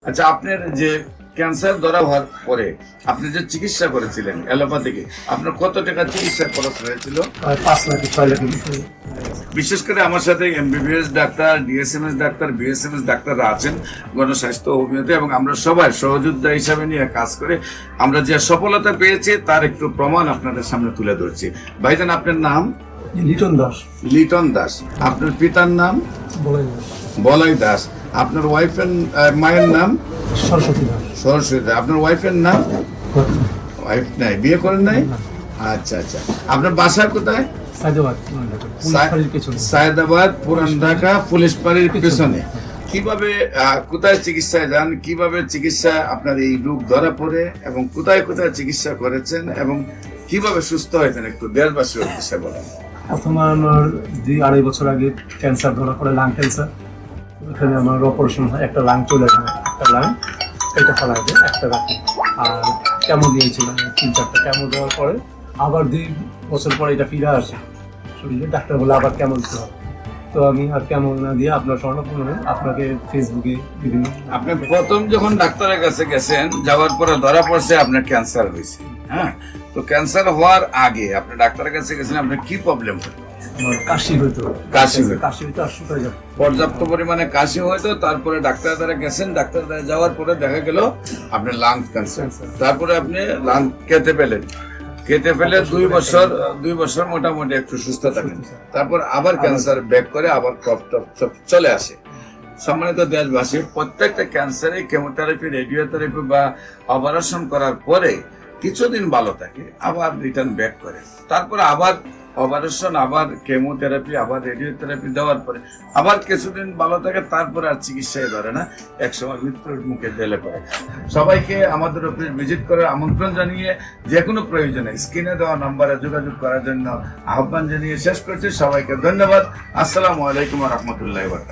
আচ্ছা, আপনার যে ক্যান্সার ধরা হওয়ার পরে আপনি যে চিকিৎসা করেছিলেন অ্যালোপ্যাথিকে, আপনার কত টাকা চিকিৎসা খরচ হয়েছিল? 5 লাখ 6 লাখ। বিশেষ করে আমার সাথে MBBS doctor, DSMS doctor, BSMS ডাক্তাররা আছেন গণস্বাস্থ্য হোমিওতে, এবং আমরা সবাই সহযোদ্ধা হিসাবে নিয়ে কাজ করে আমরা যে সফলতা পেয়েছি তার একটু প্রমাণ আপনাদের সামনে তুলে ধরছি। ভাইজান, আপনার নাম? লিটন দাস। লিটন দাস। আপনার পিতার নাম? বলেন। বলাই দাস। আপনার ওয়াইফের মায়ের নাম? সরস্বতী দাস। সরস্বতী দাস। আপনার ওয়াইফের নাম? ওয়াইফ নাই, বিয়ে করেন নাই? আচ্ছা আচ্ছা। আপনার বাসা কোথায়? সায়দাবাদ, পুলিশ পেছনে। সায়দাবাদ, পুরান ঢাকা, পুলিশ বাড়ির পেছনে। কিভাবে কোথায় চিকিৎসায় যান, কিভাবে চিকিৎসা আপনার এই রোগ ধরা পড়ে, এবং কোথায় কোথায় চিকিৎসা করেছেন, এবং কিভাবে সুস্থ হয়েছেন একটু দেশবাসীর উদ্দেশ্যে বলেন। প্রথমে আমার 2-2.5 বছর আগে ক্যান্সার ধরা পড়ে, লাং ক্যান্সার। এখানে আমার অপারেশন হয়, একটা লাং চলে যায়, একটা লাং এটা ফেলা যায়, একটা রাখি। আর কেমো দিয়েছিলাম 3-4টা কেমো দেওয়ার পরে আবার 2 বছর পরে এটা ফিরে আসে শরীরে। ডাক্তার বলে আবার কেমো দিতে হবে। তো আমি আর কেমন না দিয়ে আপনার স্বর্ণপূর্ণ আপনাকে ফেসবুকে বিভিন্ন আপনি প্রথম যখন ডাক্তারের কাছে গেছেন, যাওয়ার পরে ধরা পড়ছে আপনার ক্যান্সার হয়েছে। হ্যাঁ, তো ক্যান্সার হওয়ার আগে আপনি ডাক্তারের কাছে গেছেন, আপনার কি প্রবলেম হতো? আমার কাশি হইতো, কাশি হইতো। কাশি হইতো আর শুকায় যেত। পর্যাপ্ত পরিমাণে কাশি হয়তো, তারপরে ডাক্তার দ্বারা গেছেন, ডাক্তার দ্বারা যাওয়ার পরে দেখা গেল আপনার লাং ক্যান্সার। তারপরে আপনি লাং কেটে ফেলেন, কেটে ফেলে 2 বছর মোটামুটি একটু সুস্থ থাকেন। তারপর আবার ক্যান্সার ব্যাক করে, আবার কফ টফ সব চলে আসে। সম্মানিত দেশবাসী, প্রত্যেকটা ক্যান্সারে কেমোথেরাপি, রেডিওথেরাপি বা অপারেশন করার পরে কিছুদিন ভালো থাকে, আবার রিটার্ন ব্যাক করে। তারপরে আবার অপারেশন, আবার কেমোথেরাপি, আবার রেডিওথেরাপি দেওয়ার পরে আবার কিছুদিন ভালো থাকে, তারপরে আর চিকিৎসায় ধরে না, একসময় মৃত্যুর মুখে ঢেলে পড়ে। সবাইকে আমাদের অফিস ভিজিট করার আমন্ত্রণ জানিয়ে যে কোনো প্রয়োজনে স্ক্রিনে দেওয়া নম্বরে যোগাযোগ করার জন্য আহ্বান জানিয়ে শেষ করছি। সবাইকে ধন্যবাদ। আসসালামু আলাইকুম ওয়া রাহমাতুল্লাহি ওয়া বারাকাতুহু।